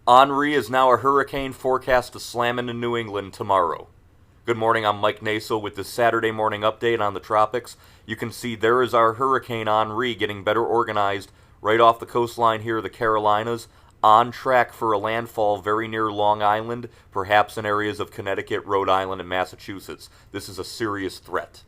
Henri is now a hurricane forecast to slam into New England tomorrow. Good morning, I'm Mike Naso with this Saturday morning update on the tropics. You can see there is our Hurricane Henri getting better organized right off the coastline here of the Carolinas, on track for a landfall very near Long Island, perhaps in areas of Connecticut, Rhode Island, and Massachusetts. This is a serious threat.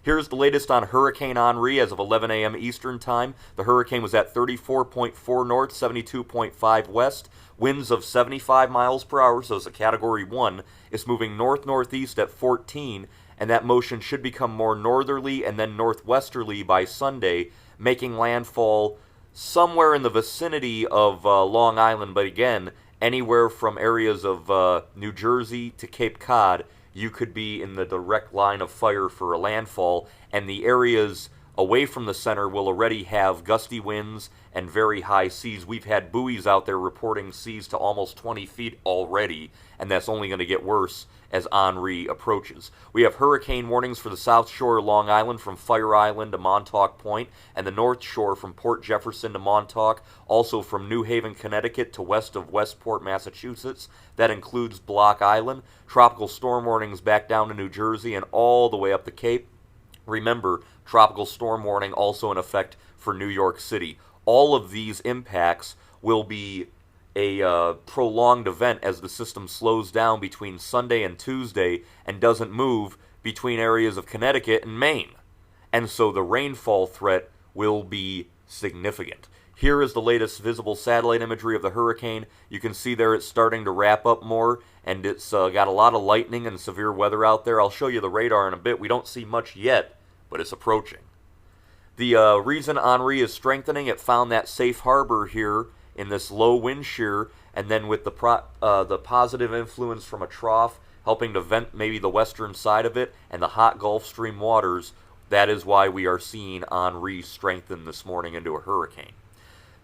Here's the latest on Hurricane Henri as of 11 a.m. Eastern Time. The hurricane was at 34.4 north, 72.5 west, winds of 75 miles per hour, so it's a Category 1. It's moving north-northeast at 14, and that motion should become more northerly and then northwesterly by Sunday, making landfall somewhere in the vicinity of Long Island, but again, anywhere from areas of New Jersey to Cape Cod, you could be in the direct line of fire for a landfall, and the areas away from the center will already have gusty winds and very high seas. We've had buoys out there reporting seas to almost 20 feet already, and that's only going to get worse as Henri approaches. We have hurricane warnings for the south shore of Long Island from Fire Island to Montauk Point, and the north shore from Port Jefferson to Montauk, also from New Haven, Connecticut to west of Westport, Massachusetts. That includes Block Island. Tropical storm warnings back down to New Jersey and all the way up the Cape. Remember, tropical storm warning also in effect for New York City. All of these impacts will be a prolonged event as the system slows down between Sunday and Tuesday and doesn't move between areas of Connecticut and Maine. And so the rainfall threat will be significant. Here is the latest visible satellite imagery of the hurricane. You can see there it's starting to wrap up more, and it's got a lot of lightning and severe weather out there. I'll show you the radar in a bit. We don't see much yet, but it's approaching. The reason Henri is strengthening, it found that safe harbor here in this low wind shear, and then with the positive influence from a trough helping to vent maybe the western side of it and the hot Gulf Stream waters, that is why we are seeing Henri strengthen this morning into a hurricane.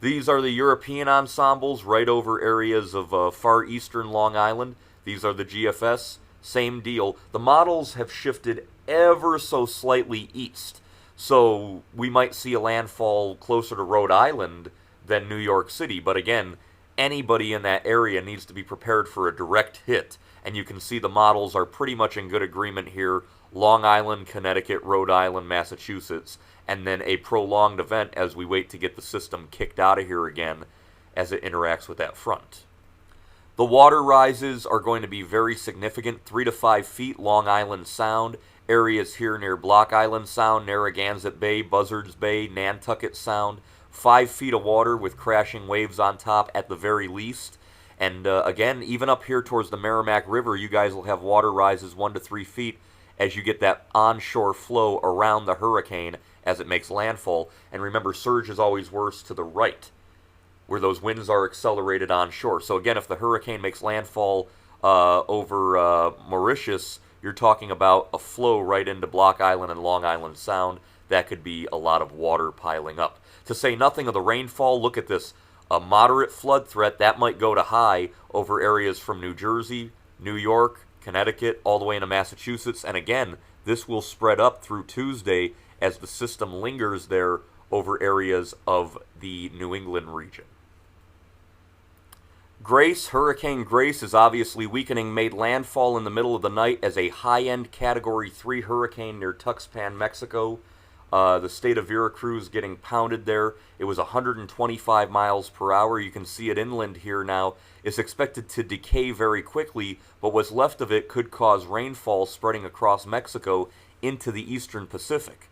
These are the European ensembles right over areas of far eastern Long Island. These are the GFS, same deal. The models have shifted ever so slightly east, so we might see a landfall closer to Rhode Island than New York City, but again, anybody in that area needs to be prepared for a direct hit, and you can see the models are pretty much in good agreement here: Long Island, Connecticut, Rhode Island, Massachusetts, and then a prolonged event as we wait to get the system kicked out of here again as it interacts with that front. The water rises are going to be very significant, 3 to 5 feet Long Island Sound, areas here near Block Island Sound, Narragansett Bay, Buzzards Bay, Nantucket Sound, 5 feet of water with crashing waves on top at the very least. And again, even up here towards the Merrimack River, you guys will have water rises 1 to 3 feet as you get that onshore flow around the hurricane as it makes landfall. And remember, surge is always worse to the right, where those winds are accelerated onshore. So again, if the hurricane makes landfall over Mauritius, you're talking about a flow right into Block Island and Long Island Sound. That could be a lot of water piling up. To say nothing of the rainfall, look at this. A moderate flood threat, that might go to high over areas from New Jersey, New York, Connecticut, all the way into Massachusetts. And again, this will spread up through Tuesday as the system lingers there over areas of the New England region. Grace, Hurricane Grace, is obviously weakening, made landfall in the middle of the night as a high-end Category 3 hurricane near Tuxpan, Mexico. The state of Veracruz getting pounded there. It was 125 miles per hour. You can see it inland here now. It's expected to decay very quickly, but what's left of it could cause rainfall spreading across Mexico into the eastern Pacific.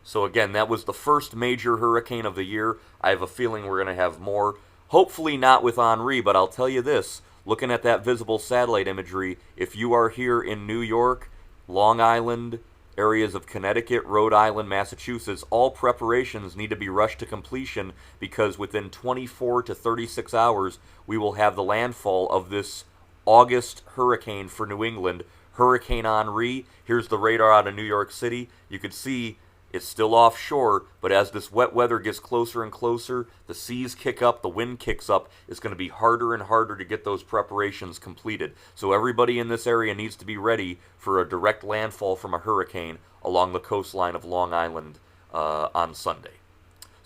So again, that was the first major hurricane of the year. I have a feeling we're going to have more. Hopefully not with Henri, but I'll tell you this, looking at that visible satellite imagery, if you are here in New York, Long Island, areas of Connecticut, Rhode Island, Massachusetts, all preparations need to be rushed to completion because within 24 to 36 hours, we will have the landfall of this August hurricane for New England, Hurricane Henri. Here's the radar out of New York City. You can see it's still offshore, but as this wet weather gets closer and closer, the seas kick up, the wind kicks up, it's going to be harder and harder to get those preparations completed. So everybody in this area needs to be ready for a direct landfall from a hurricane along the coastline of Long Island on Sunday.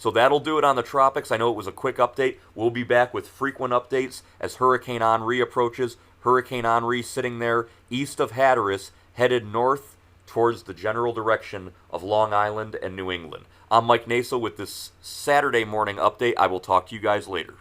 So that'll do it on the tropics. I know it was a quick update. We'll be back with frequent updates as Hurricane Henri approaches. Hurricane Henri sitting there east of Hatteras, headed north towards the general direction of Long Island and New England. I'm Mike Naso with this Saturday morning update. I will talk to you guys later.